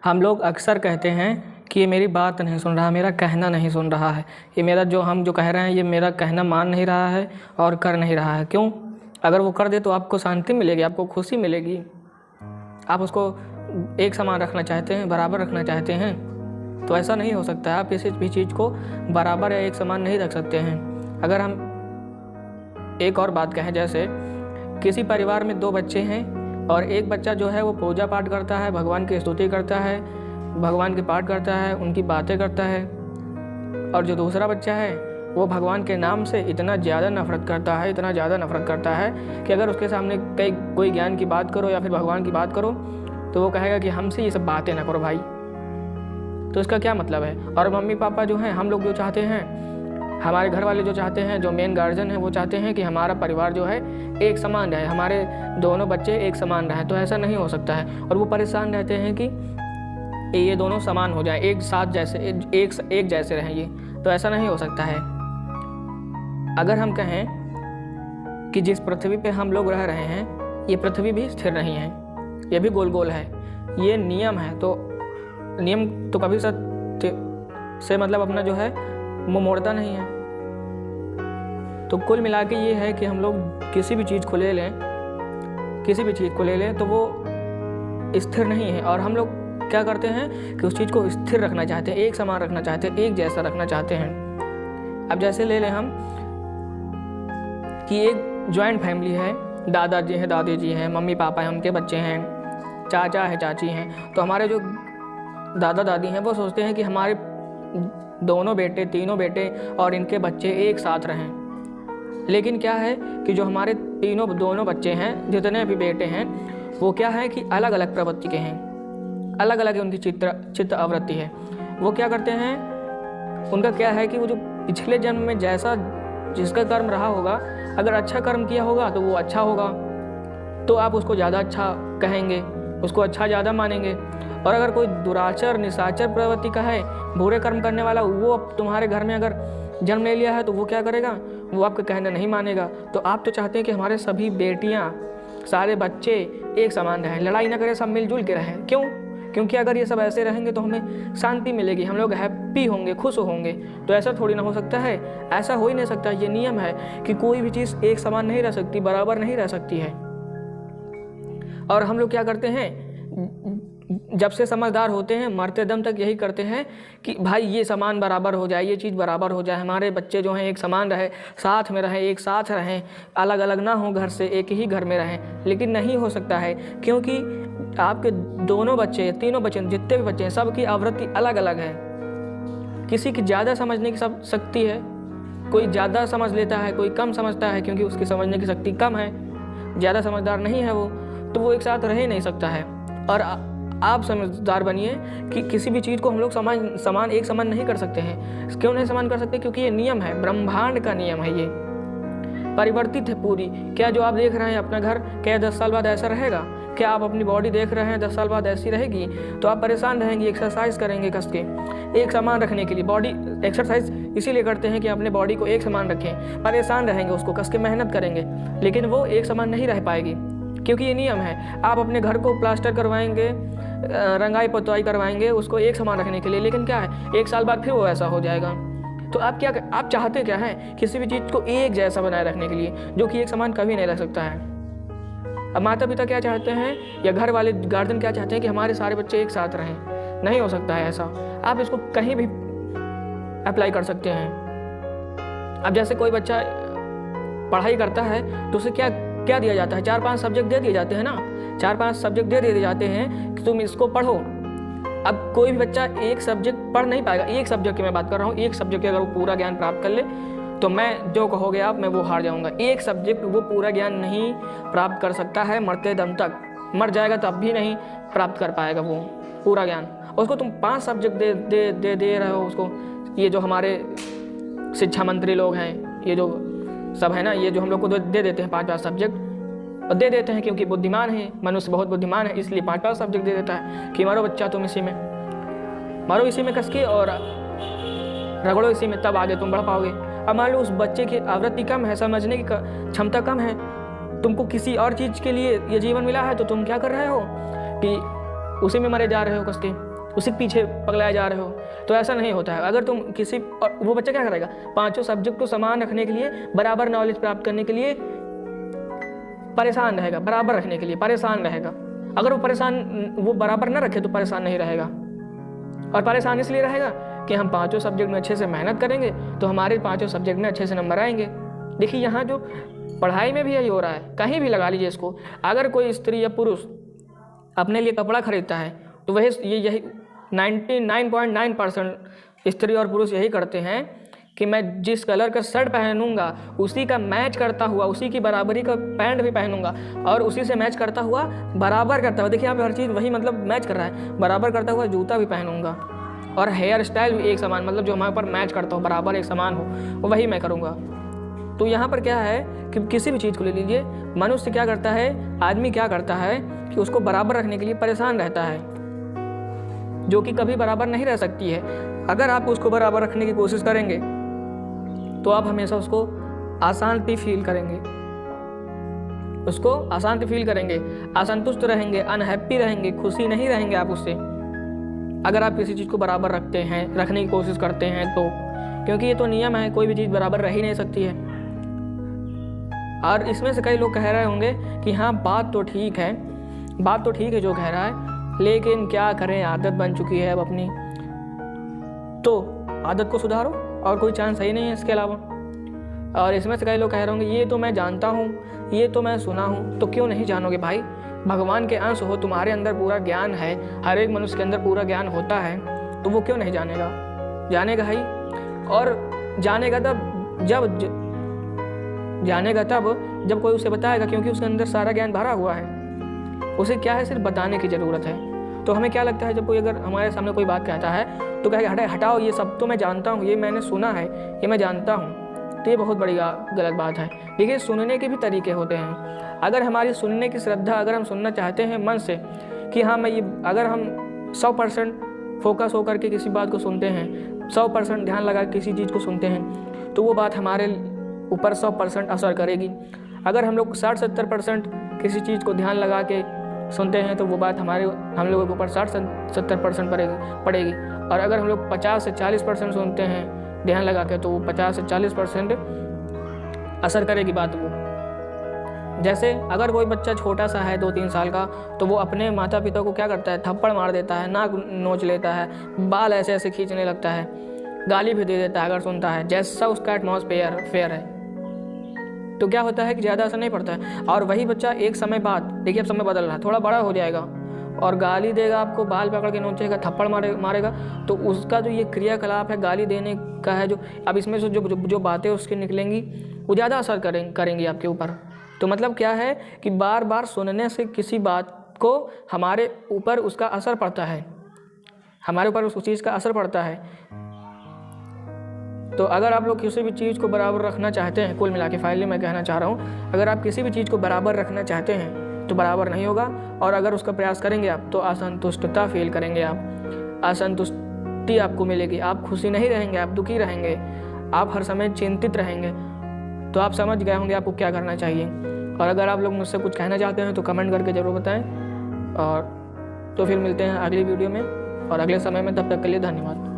हम लोग अक्सर कहते हैं कि ये मेरी बात नहीं सुन रहा, मेरा कहना नहीं सुन रहा है, ये मेरा हम जो कह रहे हैं ये मेरा कहना मान नहीं रहा है और कर नहीं रहा है। क्यों? अगर वो कर दे तो आपको शांति मिलेगी, आपको खुशी मिलेगी। आप उसको एक समान रखना चाहते हैं, बराबर रखना चाहते हैं, तो ऐसा नहीं हो सकता है। आप किसी भी चीज़ को बराबर या एक समान नहीं रख सकते हैं। अगर हम एक और बात कहें, जैसे किसी परिवार में 2 बच्चे हैं और एक बच्चा जो है वो पूजा पाठ करता है, भगवान की स्तुति करता है, भगवान के पाठ करता है, उनकी बातें करता है, और जो दूसरा बच्चा है वो भगवान के नाम से इतना ज़्यादा नफरत करता है, इतना ज़्यादा नफरत करता है कि अगर उसके सामने कोई ज्ञान की बात करो या फिर भगवान की बात करो तो वो कहेगा कि हमसे ये सब बातें ना करो भाई। तो इसका क्या मतलब है? और मम्मी पापा जो हैं, हम लोग जो चाहते हैं, हमारे घर वाले जो चाहते हैं, जो मेन गार्जियन है वो चाहते हैं कि हमारा परिवार जो है एक समान रहे, हमारे दोनों बच्चे एक समान रहें। तो ऐसा नहीं हो सकता है और वो परेशान रहते हैं कि ये दोनों समान हो जाएं, एक साथ जैसे एक जैसे रहें। ये तो ऐसा नहीं हो सकता है। अगर हम कहें कि जिस पृथ्वी पे हम लोग रह रहे हैं ये पृथ्वी भी स्थिर नहीं है, ये भी गोल गोल है, ये नियम है। तो नियम तो कभी सत्य से मतलब अपना जो है मुँह मोड़ता नहीं है। तो कुल मिला के ये है कि हम लोग किसी भी चीज़ को ले लें, किसी भी चीज़ को ले लें तो वो स्थिर नहीं है। और हम लोग क्या करते हैं कि उस चीज़ को स्थिर रखना चाहते हैं, एक समान रखना चाहते हैं, एक जैसा रखना चाहते हैं। अब जैसे ले लें हम कि एक जॉइंट फैमिली है, दादाजी हैं, दादी जी हैं, मम्मी पापा हैं, उनके बच्चे हैं, चाचा है, चाची हैं। तो हमारे जो दादा दादी हैं वो सोचते हैं कि हमारे दोनों बेटे, तीनों बेटे और इनके बच्चे एक साथ रहें। लेकिन क्या है कि जो हमारे दोनों बच्चे हैं, जितने भी बेटे हैं, वो क्या है कि अलग अलग प्रवृत्ति के हैं, अलग अलग उनकी चित्त आवृत्ति है। वो क्या करते हैं, उनका क्या है कि वो जो पिछले जन्म में जैसा जिसका कर्म रहा होगा, अगर अच्छा कर्म किया होगा तो वो अच्छा होगा, तो आप उसको ज़्यादा अच्छा कहेंगे, उसको अच्छा ज़्यादा मानेंगे। और अगर कोई दुराचार निशाचर प्रवृत्ति का है, बुरे कर्म करने वाला, वो तुम्हारे घर में अगर जन्म ले लिया है तो वो क्या करेगा, वो आपका कहना नहीं मानेगा। तो आप तो चाहते हैं कि हमारे सभी बेटियाँ, सारे बच्चे एक समान रहें, लड़ाई ना करें, सब मिलजुल के रहें। क्यों? क्योंकि अगर ये सब ऐसे रहेंगे तो हमें शांति मिलेगी, हम लोग हैप्पी होंगे, खुश होंगे। तो ऐसा थोड़ी ना हो सकता है, ऐसा हो ही नहीं सकता। ये नियम है कि कोई भी चीज़ एक समान नहीं रह सकती, बराबर नहीं रह सकती है। और हम लोग क्या करते हैं, जब से समझदार होते हैं मरते दम तक यही करते हैं कि भाई ये समान बराबर हो जाए, ये चीज़ बराबर हो जाए, हमारे बच्चे जो हैं एक समान रहे, साथ में रहें, एक साथ रहें, अलग अलग ना हो घर से, एक ही घर में रहें। लेकिन नहीं हो सकता है, क्योंकि आपके दोनों बच्चे, तीनों बच्चे, जितने भी बच्चे हैं, सबकी आवृत्ति अलग अलग है। किसी की ज़्यादा समझने की शक्ति है, कोई ज़्यादा समझ लेता है, कोई कम समझता है, क्योंकि उसकी समझने की शक्ति कम है, ज़्यादा समझदार नहीं है वो, तो वो एक साथ रह ही नहीं सकता है। और आप समझदार बनिए कि किसी भी चीज़ को हम लोग एक समान नहीं कर सकते हैं। क्यों नहीं समान कर सकते? क्योंकि ये नियम है, ब्रह्मांड का नियम है, ये परिवर्तित है पूरी। क्या जो आप देख रहे हैं अपना घर, क्या 10 साल बाद ऐसा रहेगा? क्या आप अपनी बॉडी देख रहे हैं 10 साल बाद ऐसी रहेगी? तो आप परेशान रहेंगे, एक्सरसाइज करेंगे कस के, एक समान रखने के लिए। बॉडी एक्सरसाइज इसीलिए करते हैं कि अपने बॉडी को एक समान रखें, परेशान रहेंगे, उसको कस के मेहनत करेंगे, लेकिन वो एक समान नहीं रह पाएगी, क्योंकि ये नियम है। आप अपने घर को प्लास्टर करवाएंगे, रंगाई पुताई करवाएंगे उसको एक समान रखने के लिए, लेकिन क्या है, 1 साल बाद फिर वो ऐसा हो जाएगा। तो आप चाहते क्या हैं? किसी भी चीज़ को एक जैसा बनाए रखने के लिए, जो कि एक समान कभी नहीं रह सकता है। अब माता पिता क्या चाहते हैं, या घर वाले गार्जियन क्या चाहते हैं कि हमारे सारे बच्चे एक साथ रहें। नहीं हो सकता है ऐसा। आप इसको कहीं भी अप्लाई कर सकते हैं। अब जैसे कोई बच्चा पढ़ाई करता है तो उसे क्या दिया जाता है, 4-5 सब्जेक्ट दे दिए जाते हैं ना, 4-5 सब्जेक्ट दे दिए जाते हैं कि तुम इसको पढ़ो। अब कोई भी बच्चा एक सब्जेक्ट पढ़ नहीं पाएगा, एक सब्जेक्ट की मैं बात कर रहा हूँ, एक सब्जेक्ट की अगर वो पूरा ज्ञान प्राप्त कर ले तो मैं जो कहोगे आप, मैं वो हार जाऊँगा। एक सब्जेक्ट वो पूरा ज्ञान नहीं प्राप्त कर सकता है मरते दम तक, मर जाएगा तब भी नहीं प्राप्त कर पाएगा वो पूरा ज्ञान। उसको तुम 5 सब्जेक्ट दे रहे हो उसको। ये जो हमारे शिक्षा मंत्री लोग हैं, ये जो सब है ना, ये जो हम लोग को दे देते हैं 5-5 सब्जेक्ट, और दे देते हैं क्योंकि बुद्धिमान है, मनुष्य बहुत बुद्धिमान है, इसलिए 5-5 सब्जेक्ट दे देता है कि मारो बच्चा तुम इसी में, मारो इसी में कस के और रगड़ो इसी में, तब आगे तुम बढ़ पाओगे। अब मान लो उस बच्चे की आवृत्ति कम है, समझने की क्षमता कम है, तुमको किसी और चीज़ के लिए ये जीवन मिला है, तो तुम क्या कर रहे हो कि उसी में मरे जा रहे हो कस के। उसी के पीछे पगलाए जा रहे हो। तो ऐसा नहीं होता है। अगर तुम किसी, और वो बच्चा क्या करेगा, पांचों सब्जेक्ट को समान रखने के लिए, बराबर नॉलेज प्राप्त करने के लिए परेशान रहेगा, बराबर रखने के लिए परेशान रहेगा। अगर वो बराबर ना रखे तो परेशान नहीं रहेगा। और परेशान इसलिए रहेगा कि हम पांचों सब्जेक्ट में अच्छे से मेहनत करेंगे तो हमारे पांचों सब्जेक्ट में अच्छे से नंबर आएंगे। देखिए यहाँ जो पढ़ाई में भी यही हो रहा है, कहीं भी लगा लीजिए इसको। अगर कोई स्त्री या पुरुष अपने लिए कपड़ा खरीदता है तो वही यही 99.9% स्त्री और पुरुष यही करते हैं कि मैं जिस कलर का शर्ट पहनूंगा उसी का मैच करता हुआ, उसी की बराबरी का पैंट भी पहनूंगा और उसी से मैच करता हुआ, बराबर करता हुआ, देखिए यहाँ पे हर चीज़ वही मतलब मैच कर रहा है, बराबर करता हुआ जूता भी पहनूंगा और हेयर स्टाइल भी एक समान, मतलब जो हमारे पर मैच करता हो, बराबर एक समान हो, वही मैं करूँगा। तो यहाँ पर क्या है कि किसी भी चीज़ को ले लीजिए, मनुष्य क्या करता है, आदमी क्या करता है कि उसको बराबर रखने के लिए परेशान रहता है, जो कि कभी बराबर नहीं रह सकती है। अगर आप उसको बराबर रखने की कोशिश करेंगे तो आप हमेशा उसको अशांति फील करेंगे, उसको अशांति फील करेंगे, असंतुष्ट रहेंगे, अनहैप्पी रहेंगे, खुशी नहीं रहेंगे आप उससे, अगर आप किसी चीज़ को बराबर रखने की कोशिश करते हैं तो। क्योंकि ये तो नियम है, कोई भी चीज़ बराबर रह ही नहीं सकती है। और इसमें से कई लोग कह रहे होंगे कि हाँ बात तो ठीक है, बात तो ठीक है जो कह रहा है, लेकिन क्या करें, आदत बन चुकी है अब अपनी। तो आदत को सुधारो, और कोई चांस ही नहीं है इसके अलावा। और इसमें से कई लोग कह रहे होंगे ये तो मैं जानता हूँ, ये तो मैं सुना हूँ। तो क्यों नहीं जानोगे भाई, भगवान के अंश हो, तुम्हारे अंदर पूरा ज्ञान है, हर एक मनुष्य के अंदर पूरा ज्ञान होता है, तो वो क्यों नहीं जानेगा, जानेगा ही। और जानेगा तब जब कोई उसे बताएगा, क्योंकि उसके अंदर सारा ज्ञान भरा हुआ है, उसे क्या है सिर्फ बताने की ज़रूरत है। तो हमें क्या लगता है, जब कोई अगर हमारे सामने कोई बात कहता है तो कहेगा हटाओ, ये सब तो मैं जानता हूँ, ये मैंने सुना है, ये मैं जानता हूँ। तो ये बहुत बड़ी गलत बात है। देखिए सुनने के भी तरीके होते हैं। अगर हमारी सुनने की श्रद्धा, अगर हम सुनना चाहते हैं मन से कि हाँ मैं ये, अगर हम 100% फोकस होकर के किसी बात को सुनते हैं, 100% ध्यान लगा किसी चीज़ को सुनते हैं, तो वो बात हमारे ऊपर 100% असर करेगी। अगर हम लोग 60-70% किसी चीज़ को ध्यान लगा के सुनते हैं तो वो बात हम लोगों के ऊपर 60-70% पड़ेगी। और अगर हम लोग 50 से 40% सुनते हैं ध्यान लगा के, तो वो 50 से 40% असर करेगी बात वो। जैसे अगर कोई बच्चा छोटा सा है 2-3 साल का, तो वो अपने माता पिता को क्या करता है, थप्पड़ मार देता है, नाक नोच लेता है, बाल ऐसे ऐसे खींचने लगता है, गाली भी दे देता है अगर सुनता है, जैसा उसका एटमॉस्फेयर है। तो क्या होता है कि ज़्यादा असर नहीं पड़ता है। और वही बच्चा एक समय बाद, देखिए अब समय बदल रहा है, थोड़ा बड़ा हो जाएगा और गाली देगा, आपको बाल पकड़ के नोचेगा, थप्पड़ मारेगा, तो उसका जो ये क्रियाकलाप है गाली देने का है, जो अब इसमें से जो बातें उसकी निकलेंगी वो ज़्यादा असर करेंगी आपके ऊपर। तो मतलब क्या है कि बार बार सुनने से किसी बात को हमारे ऊपर उसका असर पड़ता है, हमारे ऊपर उस चीज़ का असर पड़ता है। तो अगर आप लोग किसी भी चीज़ को बराबर रखना चाहते हैं, कुल मिला के फाइनली मैं कहना चाह रहा हूँ, अगर आप किसी भी चीज़ को बराबर रखना चाहते हैं तो बराबर नहीं होगा। और अगर उसका प्रयास करेंगे आप तो असंतुष्टता फील करेंगे, आप असंतुष्टि आपको मिलेगी, आप खुशी नहीं रहेंगे, आप दुखी रहेंगे, आप हर समय चिंतित रहेंगे। तो आप समझ गए होंगे आपको क्या करना चाहिए। और अगर आप लोग मुझसे कुछ कहना चाहते हैं तो कमेंट करके ज़रूर बताएं। और तो फिर मिलते हैं अगली वीडियो में और अगले समय में, तब तक के लिए धन्यवाद।